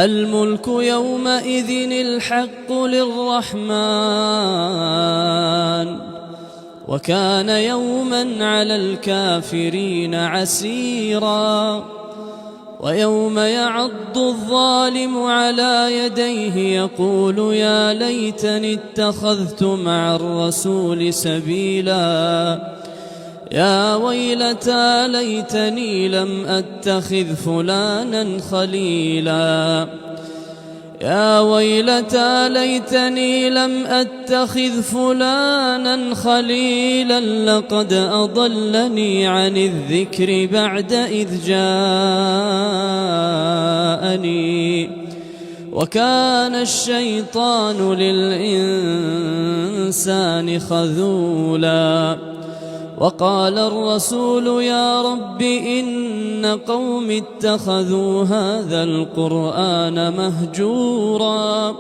الملك يومئذ الحق للرحمن وكان يوما على الكافرين عسيرا. ويوم يعض الظالم على يديه يقول يا ليتني اتخذت مع الرسول سبيلا يا ويلتى ليتني لم أتخذ فلانا خليلا يا ويلتى ليتني لم أتخذ فلانا خليلا لقد أضلني عن الذكر بعد إذ جاءني وكان الشيطان للإنسان خذولا. وقال الرسول يا رب إن قوم اتخذوا هذا القرآن مهجورا